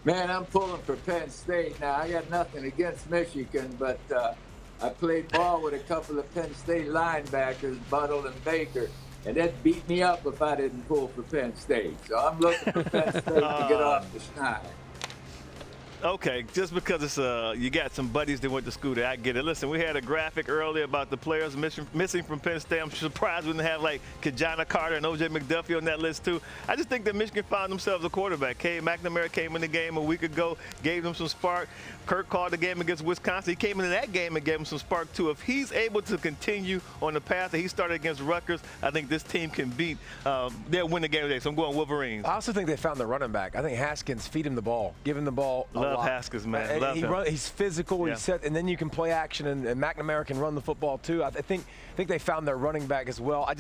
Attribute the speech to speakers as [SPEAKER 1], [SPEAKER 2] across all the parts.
[SPEAKER 1] Man, I'm pulling for Penn State. Now, I got nothing against Michigan, but I played ball with a couple of Penn State linebackers, Buttle and Baker, and that beat me up if I didn't pull for Penn State. So I'm looking for Penn State to get off the schneid.
[SPEAKER 2] Okay, just because it's you got some buddies that went to school there, I get it. Listen, we had a graphic earlier about the players missing from Penn State. I'm surprised we didn't have like Kajana Carter and O.J. McDuffie on that list too. I just think that Michigan found themselves a quarterback. McNamara came in the game a week ago, gave them some spark. Kirk called the game against Wisconsin. He came into that game and gave him some spark too. If he's able to continue on the path that he started against Rutgers, I think this team can beat. They'll win the game today. So I'm going Wolverines.
[SPEAKER 3] I also think they found the running back. I think Haskins, feed him the ball, give him the ball.
[SPEAKER 2] Love Haskins, man. Love him.
[SPEAKER 3] He's physical.
[SPEAKER 2] Yeah.
[SPEAKER 3] He's set, and then you can play action, and McNamara can run the football too. I think they found their running back as well.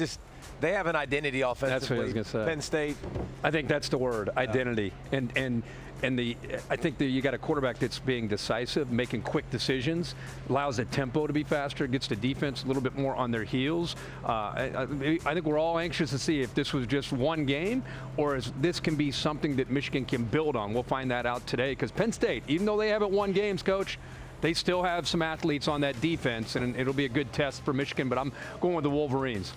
[SPEAKER 3] They have an identity offensively.
[SPEAKER 4] That's what I was going to say.
[SPEAKER 3] Penn State.
[SPEAKER 4] I think that's the word, identity. I think that you got a quarterback that's being decisive, making quick decisions, allows the tempo to be faster, gets the defense a little bit more on their heels. I think we're all anxious to see if this was just one game or if this can be something that Michigan can build on. We'll find that out today because Penn State, even though they haven't won games, Coach, they still have some athletes on that defense, and it'll be a good test for Michigan, but I'm going with the Wolverines.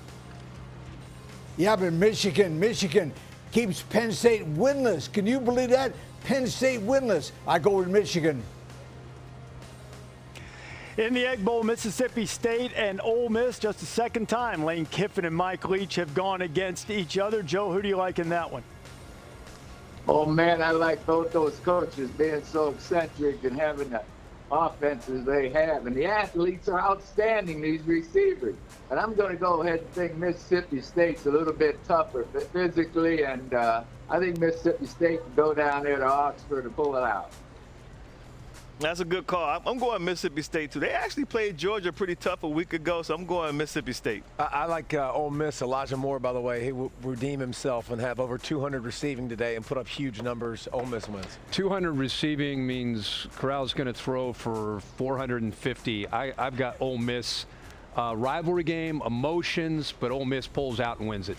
[SPEAKER 5] Yeah, but Michigan keeps Penn State winless. Can you believe that? Penn State winless. I go with Michigan.
[SPEAKER 6] In the Egg Bowl, Mississippi State and Ole Miss, just the second time Lane Kiffin and Mike Leach have gone against each other. Joe, who do you like in that one?
[SPEAKER 1] Oh, man, I like both those coaches being so eccentric and having the offenses they have. And the athletes are outstanding, these receivers. And I'm going to go ahead and think Mississippi State's a little bit tougher physically, and I think Mississippi State can go down there to Oxford and pull it out.
[SPEAKER 2] That's a good call. I'm going Mississippi State, too. They actually played Georgia pretty tough a week ago, so I'm going Mississippi State.
[SPEAKER 3] I like Ole Miss. Elijah Moore, by the way, he will redeem himself and have over 200 receiving today and put up huge numbers. Ole Miss wins.
[SPEAKER 4] 200 receiving means Corral's going to throw for 450. I've got Ole Miss. Rivalry game, emotions, but Ole Miss pulls out and wins it.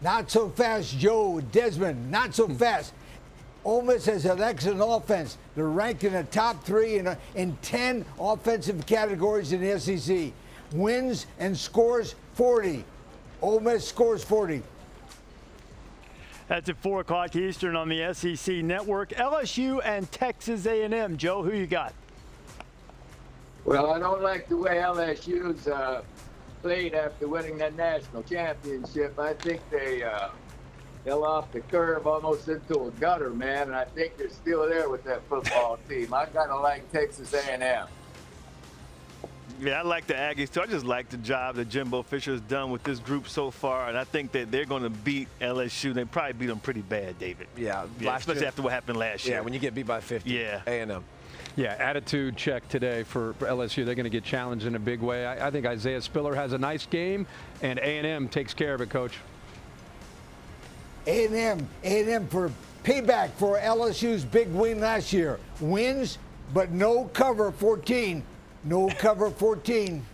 [SPEAKER 5] Not so fast, Joe. Desmond, not so fast. Ole Miss has an excellent offense. They're ranked in the top 3 in 10 offensive categories in the SEC. Wins and scores 40. Ole Miss scores 40.
[SPEAKER 6] That's at 4 o'clock Eastern on the SEC Network. LSU and Texas A&M. Joe, who you got?
[SPEAKER 1] Well, I don't like the way LSU's played after winning that national championship. I think they fell off the curve almost into a gutter, man, and I think they're still there with that football team. I kind of like Texas A&M.
[SPEAKER 2] Yeah, I like the Aggies, too. I just like the job that Jimbo Fisher has done with this group so far, and I think that they're going to beat LSU. They probably beat them pretty bad, David.
[SPEAKER 3] Yeah,
[SPEAKER 2] especially after what happened last year.
[SPEAKER 3] Yeah, when you get beat by 50.
[SPEAKER 2] Yeah.
[SPEAKER 3] A&M.
[SPEAKER 4] Yeah, attitude check today for LSU. They're going to get challenged in a big way. I think Isaiah Spiller has a nice game, and A&M takes care of it, Coach.
[SPEAKER 5] A&M for payback for LSU's big win last year. Wins, but no cover 14. No cover 14.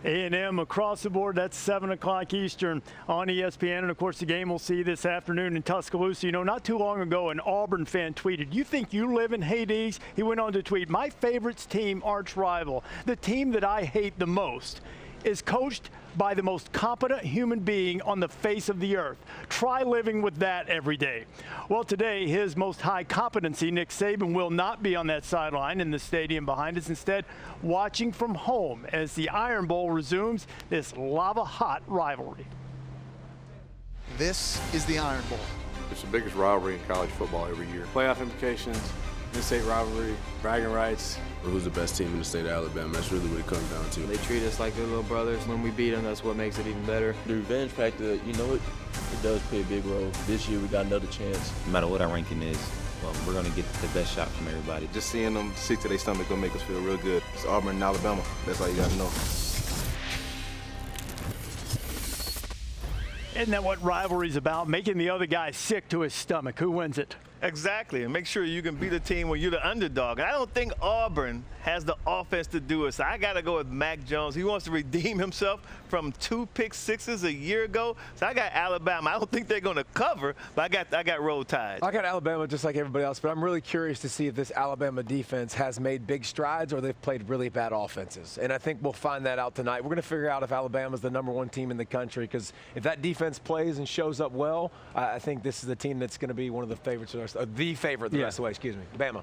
[SPEAKER 6] A&M across the board. That's 7 o'clock Eastern on ESPN. And, of course, the game we'll see this afternoon in Tuscaloosa. You know, not too long ago, an Auburn fan tweeted, "You think you live in Hades?" He went on to tweet, "My favorite team, arch rival, the team that I hate the most, is coached by the most competent human being on the face of the earth. Try living with that every day." Well, today, his most high competency, Nick Saban, will not be on that sideline in the stadium behind us. Instead, watching from home as the Iron Bowl resumes this lava-hot rivalry.
[SPEAKER 7] This is the Iron Bowl.
[SPEAKER 8] It's the biggest rivalry in college football every year.
[SPEAKER 9] Playoff implications, in-state rivalry, bragging rights.
[SPEAKER 10] Who's the best team in the state of Alabama? That's really what it comes down to.
[SPEAKER 11] They treat us like their little brothers. When we beat them, that's what makes it even better.
[SPEAKER 12] The revenge factor, you know, it does play a big role. This year we got another chance.
[SPEAKER 13] No matter what our ranking is, we're going to get the best shot from everybody.
[SPEAKER 8] Just seeing them sick to their stomach gonna make us feel real good. It's Auburn and Alabama. That's all you got to know.
[SPEAKER 6] Isn't that what rivalry's about? Making the other guy sick to his stomach. Who wins it?
[SPEAKER 2] Exactly, and make sure you can beat a team when you're the underdog. And I don't think Auburn has the offense to do it. So I got to go with Mac Jones. He wants to redeem himself from 2 pick sixes a year ago. So I got Alabama. I don't think they're going to cover, but I got Roll Tide.
[SPEAKER 3] I got Alabama just like everybody else, but I'm really curious to see if this Alabama defense has made big strides or they've played really bad offenses. And I think we'll find that out tonight. We're going to figure out if Alabama's the #1 team in the country, because if that defense plays and shows up well, I think this is the team that's going to be one of the favorites the rest of the way. Excuse me, Bama.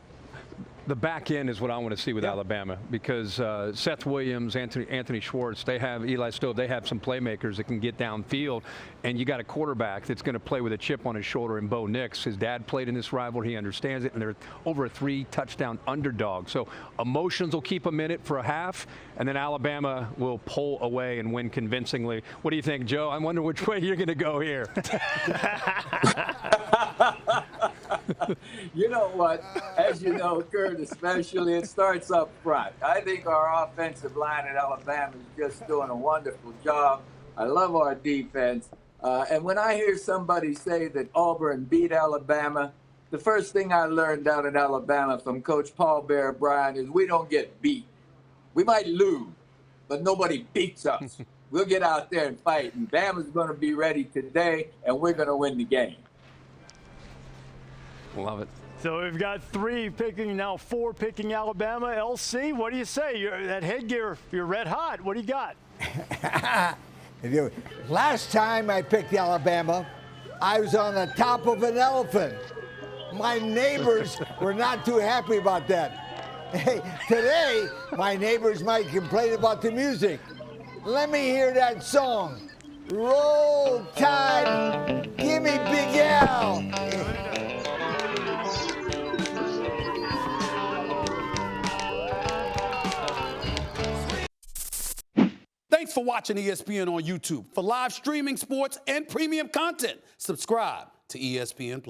[SPEAKER 4] The back end is what I want to see with Alabama, because Seth Williams, Anthony Schwartz, they have Eli Stove, they have some playmakers that can get downfield, and you got a quarterback that's going to play with a chip on his shoulder in Bo Nix. His dad played in this rivalry, he understands it, and they're over a 3-touchdown underdog. So emotions will keep them in it for a half, and then Alabama will pull away and win convincingly. What do you think, Joe? I wonder which way you're going to go here.
[SPEAKER 1] You know what? As you know, Kurt, especially, it starts up front. I think our offensive line at Alabama is just doing a wonderful job. I love our defense. And when I hear somebody say that Auburn beat Alabama, the first thing I learned down in Alabama from Coach Paul Bear Bryant is we don't get beat. We might lose, but nobody beats us. We'll get out there and fight, and Bama's going to be ready today, and we're going to win the game.
[SPEAKER 4] Love it.
[SPEAKER 6] So we've got 3 picking, now 4 picking Alabama. LC, what do you say? That headgear, you're red hot. What do you got?
[SPEAKER 5] Last time I picked Alabama, I was on the top of an elephant. My neighbors were not too happy about that. Hey, today, my neighbors might complain about the music. Let me hear that song. Roll Tide, give me Big Al.
[SPEAKER 7] Thanks for watching ESPN on YouTube. For live streaming, sports, and premium content, subscribe to ESPN+.